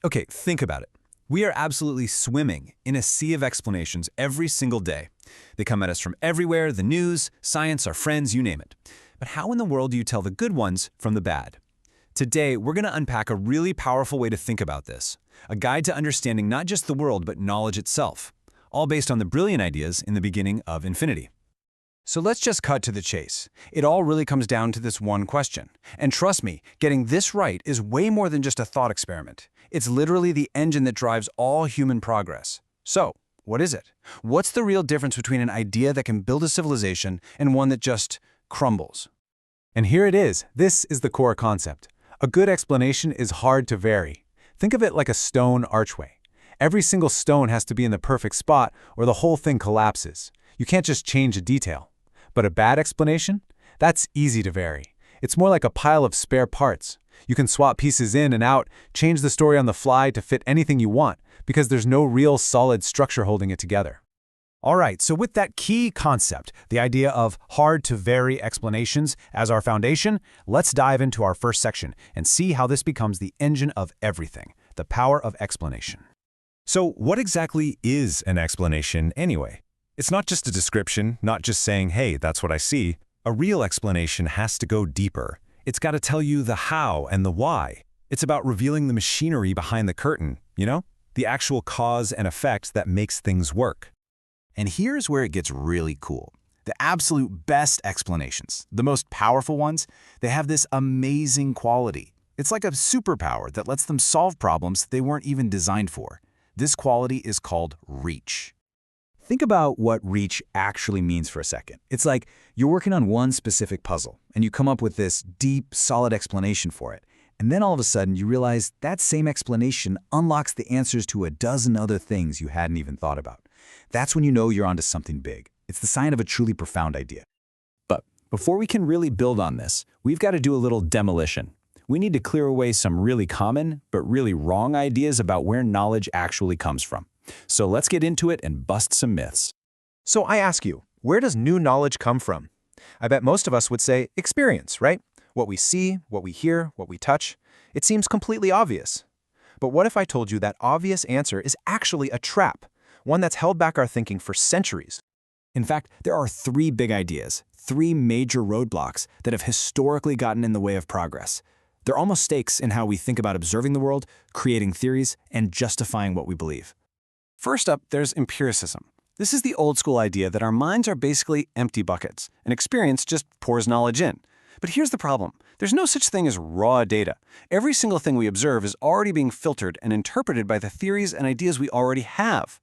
Okay, think about it. We are absolutely swimming in a sea of explanations every single day. They come at us from everywhere, the news, science, our friends, you name it. But how in the world do you tell the good ones from the bad? Today, we're going to unpack a really powerful way to think about this, a guide to understanding not just the world, but knowledge itself, all based on the brilliant ideas in the beginning of infinity. So let's just cut to the chase. It all really comes down to this one question. And trust me, getting this right is way more than just a thought experiment. It's literally the engine that drives all human progress. So, what is it? What's the real difference between an idea that can build a civilization and one that just crumbles? And here it is. This is the core concept. A good explanation is hard to vary. Think of it like a stone archway. Every single stone has to be in the perfect spot or the whole thing collapses. You can't just change a detail. But a bad explanation? That's easy to vary. It's more like a pile of spare parts. You can swap pieces in and out, change the story on the fly to fit anything you want, because there's no real solid structure holding it together. All right, so with that key concept, the idea of hard-to-vary explanations as our foundation, let's dive into our first section and see how this becomes the engine of everything, the power of explanation. So what exactly is an explanation anyway? It's not just a description, not just saying, hey, that's what I see. A real explanation has to go deeper. It's got to tell you the how and the why. It's about revealing the machinery behind the curtain, the actual cause and effect that makes things work. And here's where it gets really cool. The absolute best explanations, the most powerful ones, they have this amazing quality. It's like a superpower that lets them solve problems they weren't even designed for. This quality is called reach. Think about what reach actually means for a second. It's like you're working on one specific puzzle, and you come up with this deep, solid explanation for it. And then all of a sudden, you realize that same explanation unlocks the answers to a dozen other things you hadn't even thought about. That's when you know you're onto something big. It's the sign of a truly profound idea. But before we can really build on this, we've got to do a little demolition. We need to clear away some really common, but really wrong ideas about where knowledge actually comes from. So let's get into it and bust some myths. So I ask you, where does new knowledge come from? I bet most of us would say experience, right? What we see, what we hear, what we touch. It seems completely obvious. But what if I told you that obvious answer is actually a trap, one that's held back our thinking for centuries? In fact, there are three big ideas, three major roadblocks that have historically gotten in the way of progress. They're almost stakes in how we think about observing the world, creating theories, and justifying what we believe. First up, there's empiricism. This is the old-school idea that our minds are basically empty buckets, and experience just pours knowledge in. But here's the problem. There's no such thing as raw data. Every single thing we observe is already being filtered and interpreted by the theories and ideas we already have.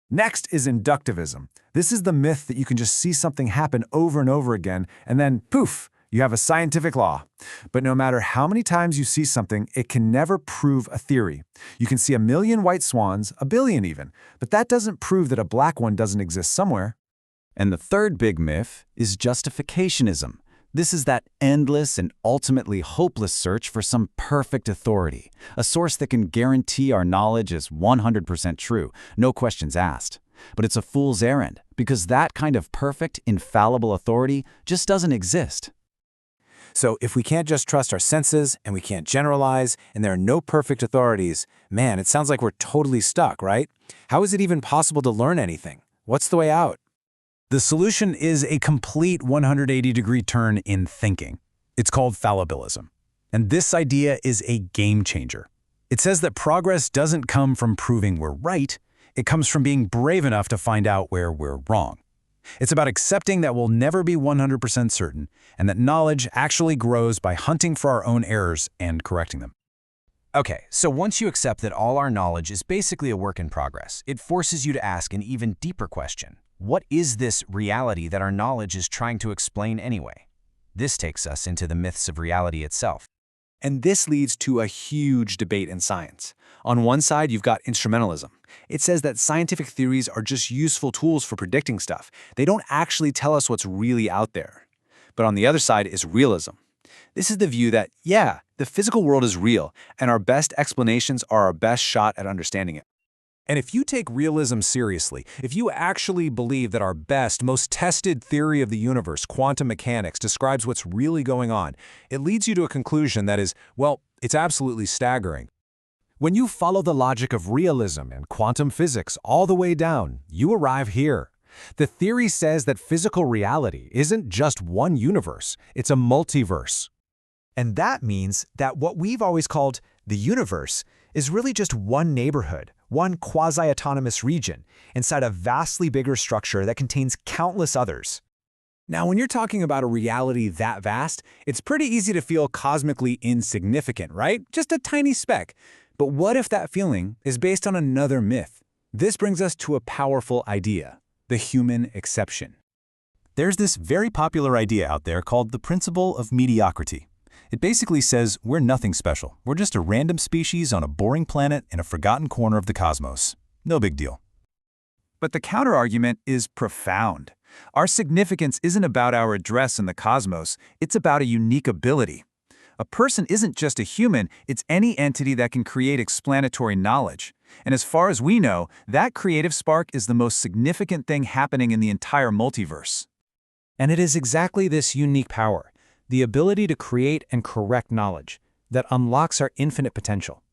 Next is inductivism. This is the myth that you can just see something happen over and over again, and then, poof, you have a scientific law. But no matter how many times you see something, it can never prove a theory. You can see a million white swans, a billion even, but that doesn't prove that a black one doesn't exist somewhere. And the third big myth is justificationism. This is that endless and ultimately hopeless search for some perfect authority, a source that can guarantee our knowledge is 100% true, no questions asked. But it's a fool's errand, because that kind of perfect, infallible authority just doesn't exist. So if we can't just trust our senses, and we can't generalize, and there are no perfect authorities, man, it sounds like we're totally stuck, right? How is it even possible to learn anything? What's the way out? The solution is a complete 180-degree turn in thinking. It's called Fallibilism. And this idea is a game changer. It says that progress doesn't come from proving we're right, it comes from being brave enough to find out where we're wrong. It's about accepting that we'll never be 100% certain, and that knowledge actually grows by hunting for our own errors and correcting them. Okay, so once you accept that all our knowledge is basically a work in progress, it forces you to ask an even deeper question. What is this reality that our knowledge is trying to explain anyway? This takes us into the myths of reality itself. And this leads to a huge debate in science. On one side, you've got instrumentalism. It says that scientific theories are just useful tools for predicting stuff. They don't actually tell us what's really out there. But on the other side is realism. This is the view that, yeah, the physical world is real, and our best explanations are our best shot at understanding it. And if you take realism seriously, if you actually believe that our best, most tested theory of the universe, quantum mechanics, describes what's really going on, it leads you to a conclusion that is, well, it's absolutely staggering. When you follow the logic of realism and quantum physics all the way down, you arrive here. The theory says that physical reality isn't just one universe, it's a multiverse. And that means that what we've always called the universe is really just one neighborhood, one quasi-autonomous region, inside a vastly bigger structure that contains countless others. Now, when you're talking about a reality that vast, it's pretty easy to feel cosmically insignificant, right? Just a tiny speck. But what if that feeling is based on another myth? This brings us to a powerful idea, the human exception. There's this very popular idea out there called the principle of mediocrity. It basically says we're nothing special. We're just a random species on a boring planet in a forgotten corner of the cosmos. No big deal. But the counterargument is profound. Our significance isn't about our address in the cosmos, it's about a unique ability. A person isn't just a human, it's any entity that can create explanatory knowledge. And as far as we know, that creative spark is the most significant thing happening in the entire multiverse. And it is exactly this unique power, the ability to create and correct knowledge, that unlocks our infinite potential.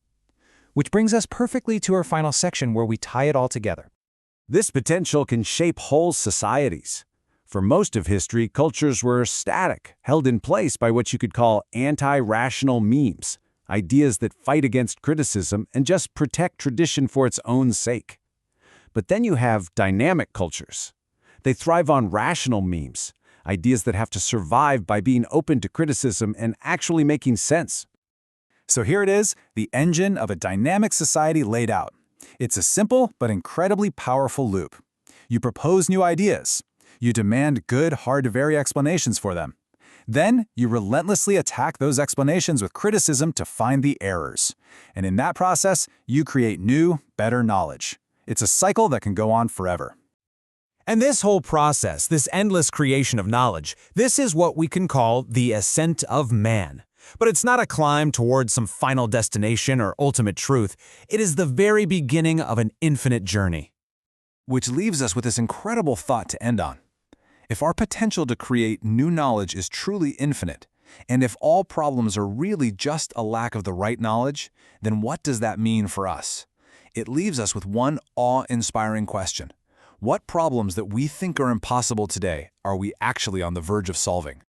Which brings us perfectly to our final section where we tie it all together. This potential can shape whole societies. For most of history, cultures were static, held in place by what you could call anti-rational memes, ideas that fight against criticism and just protect tradition for its own sake. But then you have dynamic cultures. They thrive on rational memes, ideas that have to survive by being open to criticism and actually making sense. So here it is, the engine of a dynamic society laid out. It's a simple but incredibly powerful loop. You propose new ideas. You demand good, hard-to-vary explanations for them. Then, you relentlessly attack those explanations with criticism to find the errors. And in that process, you create new, better knowledge. It's a cycle that can go on forever. And this whole process, this endless creation of knowledge, this is what we can call the ascent of man. But it's not a climb towards some final destination or ultimate truth. It is the very beginning of an infinite journey. Which leaves us with this incredible thought to end on. If our potential to create new knowledge is truly infinite, and if all problems are really just a lack of the right knowledge, then what does that mean for us? It leaves us with one awe-inspiring question. What problems that we think are impossible today are we actually on the verge of solving?